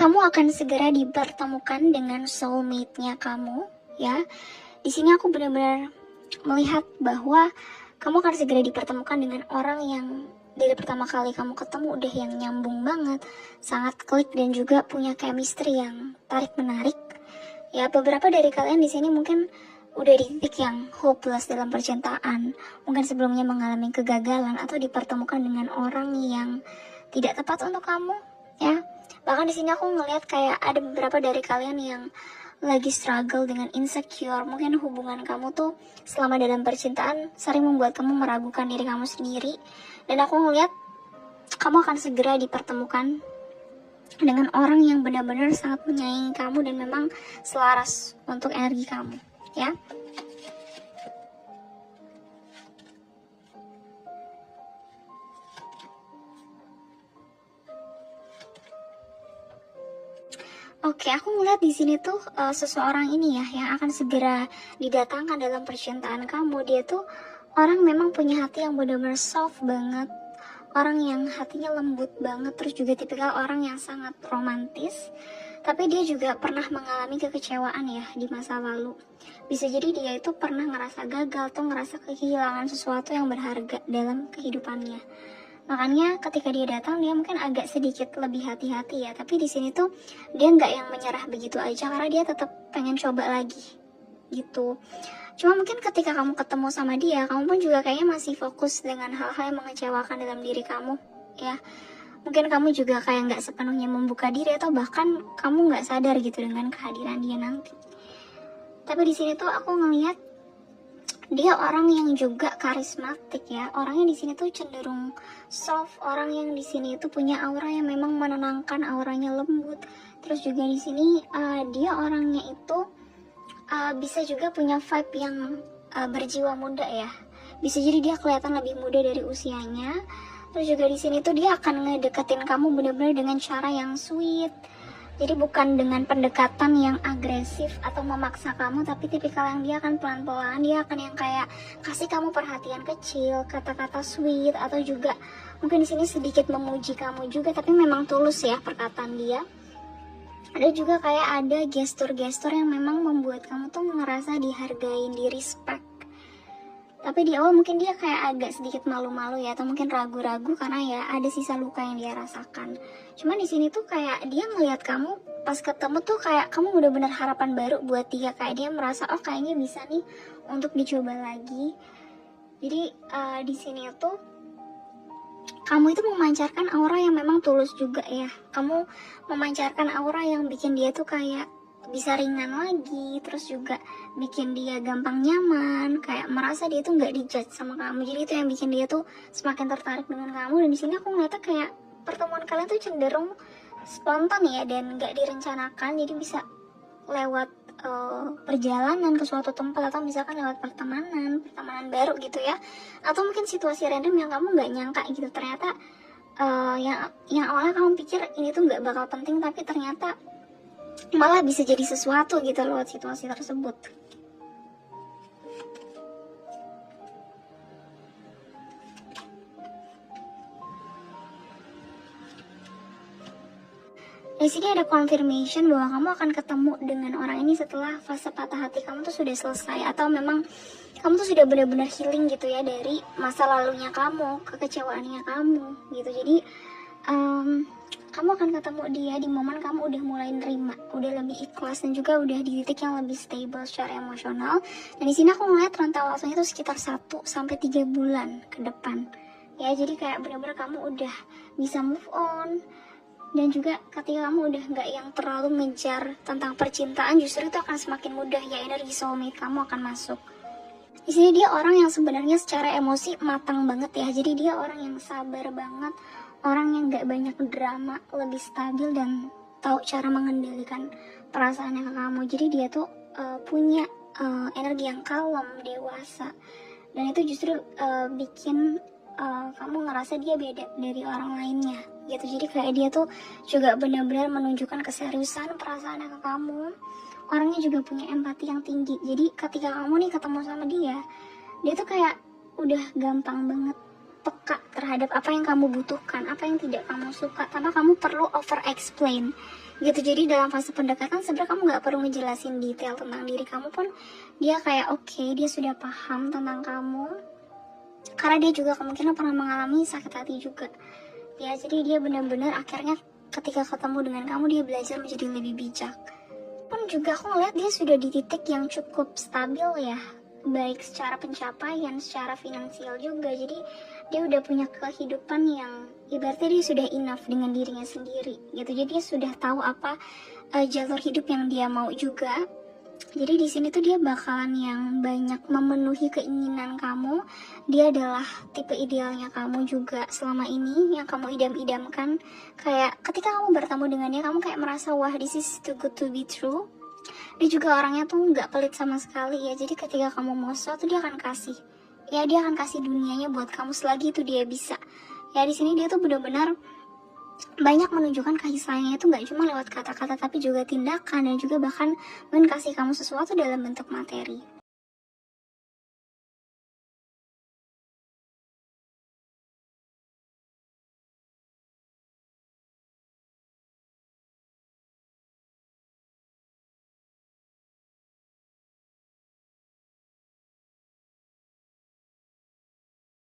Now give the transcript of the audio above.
kamu akan segera dipertemukan dengan soulmate-nya kamu, ya. Di sini aku benar-benar melihat bahwa kamu akan segera dipertemukan dengan orang yang dari pertama kali kamu ketemu udah yang nyambung banget, sangat klik dan juga punya chemistry yang tarik-menarik. Ya, beberapa dari kalian di sini mungkin udah di titik yang hopeless dalam percintaan, mungkin sebelumnya mengalami kegagalan atau dipertemukan dengan orang yang tidak tepat untuk kamu, ya. Bahkan di sini aku ngelihat kayak ada beberapa dari kalian yang lagi struggle dengan insecure. Mungkin hubungan kamu tuh selama dalam percintaan sering membuat kamu meragukan diri kamu sendiri. Dan aku ngelihat kamu akan segera dipertemukan dengan orang yang benar-benar sangat menyayangi kamu dan memang selaras untuk energi kamu, ya. Oke, aku ngeliat di sini tuh seseorang ini ya yang akan segera didatangkan dalam percintaan kamu. Dia tuh orang memang punya hati yang benar-benar soft banget, orang yang hatinya lembut banget, terus juga tipikal orang yang sangat romantis. Tapi dia juga pernah mengalami kekecewaan ya di masa lalu. Bisa jadi dia itu pernah ngerasa gagal atau ngerasa kehilangan sesuatu yang berharga dalam kehidupannya. Makanya ketika dia datang dia mungkin agak sedikit lebih hati-hati ya. Tapi di sini tuh dia nggak yang menyerah begitu aja karena dia tetap pengen coba lagi gitu. Cuma mungkin ketika kamu ketemu sama dia, kamu pun juga kayaknya masih fokus dengan hal-hal yang mengecewakan dalam diri kamu, ya. Mungkin kamu juga kayak nggak sepenuhnya membuka diri atau bahkan kamu nggak sadar gitu dengan kehadiran dia nanti. Tapi di sini tuh aku ngelihat dia orang yang juga karismatik ya. Orangnya di sini tuh cenderung soft. Orang yang di sini itu punya aura yang memang menenangkan, auranya lembut. Terus juga di sini dia orangnya itu bisa juga punya vibe yang berjiwa muda ya. Bisa jadi dia kelihatan lebih muda dari usianya. Terus juga di sini tuh dia akan ngedeketin kamu benar-benar dengan cara yang sweet. Jadi bukan dengan pendekatan yang agresif atau memaksa kamu, tapi tipikal yang dia akan pelan-pelan, dia akan yang kayak kasih kamu perhatian kecil, kata-kata sweet, atau juga mungkin di sini sedikit memuji kamu juga, tapi memang tulus ya perkataan dia. Ada juga kayak ada gestur-gestur yang memang membuat kamu tuh ngerasa dihargain, di respect. Tapi di awal mungkin dia kayak agak sedikit malu-malu ya, atau mungkin ragu-ragu karena ya ada sisa luka yang dia rasakan. Cuman di sini tuh kayak dia ngelihat kamu pas ketemu tuh kayak kamu benar-benar harapan baru buat dia, kayak dia merasa oh kayaknya bisa nih untuk dicoba lagi. Jadi di sini tuh kamu itu memancarkan aura yang memang tulus juga ya. Kamu memancarkan aura yang bikin dia tuh kayak bisa ringan lagi, terus juga bikin dia gampang nyaman, kayak merasa dia tuh nggak dijudge sama kamu. Jadi itu yang bikin dia tuh semakin tertarik dengan kamu. Dan di sini aku ngeliatnya kayak pertemuan kalian tuh cenderung spontan ya dan nggak direncanakan. Jadi bisa lewat perjalanan ke suatu tempat atau misalkan lewat pertemanan baru gitu ya. Atau mungkin situasi random yang kamu nggak nyangka gitu. Ternyata yang awalnya kamu pikir ini tuh nggak bakal penting, tapi ternyata malah bisa jadi sesuatu gitu lewat situasi tersebut. Di sini ada confirmation bahwa kamu akan ketemu dengan orang ini setelah fase patah hati kamu tuh sudah selesai, atau memang kamu tuh sudah benar-benar healing gitu ya dari masa lalunya kamu, kekecewaannya kamu gitu. Jadi kamu akan ketemu dia di momen kamu udah mulai nerima, udah lebih ikhlas dan juga udah di titik yang lebih stable secara emosional. Dan di sini aku ngeliat rentang waktunya itu sekitar 1 sampai 3 bulan ke depan. Ya, jadi kayak benar-benar kamu udah bisa move on. Dan juga ketika kamu udah nggak yang terlalu ngejar tentang percintaan, justru itu akan semakin mudah ya, energi soulmate kamu akan masuk. Di sini dia orang yang sebenarnya secara emosi matang banget ya. Jadi dia orang yang sabar banget, orang yang nggak banyak drama, lebih stabil dan tahu cara mengendalikan perasaannya ke kamu. Jadi dia tuh punya energi yang kalem, dewasa, dan itu justru bikin kamu ngerasa dia beda dari orang lainnya gitu. Jadi kayak dia tuh juga benar-benar menunjukkan keseriusan perasaannya ke kamu. Orangnya juga punya empati yang tinggi. Jadi ketika kamu nih ketemu sama dia tuh kayak udah gampang banget peka terhadap apa yang kamu butuhkan, apa yang tidak kamu suka, tanpa kamu perlu over explain gitu. Jadi dalam fase pendekatan sebenarnya kamu nggak perlu ngejelasin detail tentang diri kamu pun, dia kayak oke, dia sudah paham tentang kamu, karena dia juga kemungkinan pernah mengalami sakit hati juga ya. Jadi dia benar-benar akhirnya ketika ketemu dengan kamu, dia belajar menjadi lebih bijak. Pun juga aku ngeliat dia sudah di titik yang cukup stabil ya, baik secara pencapaian, secara finansial juga. Jadi dia udah punya kehidupan yang ibaratnya dia sudah enough dengan dirinya sendiri gitu. Jadi dia sudah tahu apa jalur hidup yang dia mau juga. Jadi di sini tuh dia bakalan yang banyak memenuhi keinginan kamu. Dia adalah tipe idealnya kamu juga selama ini yang kamu idam-idamkan. Kayak ketika kamu bertemu dengannya, kamu kayak merasa wah, this is too good to be true. Dia juga orangnya tuh nggak pelit sama sekali ya. Jadi ketika kamu mau sesuatu, dia akan kasih. Ya dia akan kasih dunianya buat kamu selagi itu dia bisa. Ya di sini dia tuh benar-benar banyak menunjukkan kasih sayangnya itu nggak cuma lewat kata-kata, tapi juga tindakan, dan juga bahkan mungkin kasih kamu sesuatu dalam bentuk materi.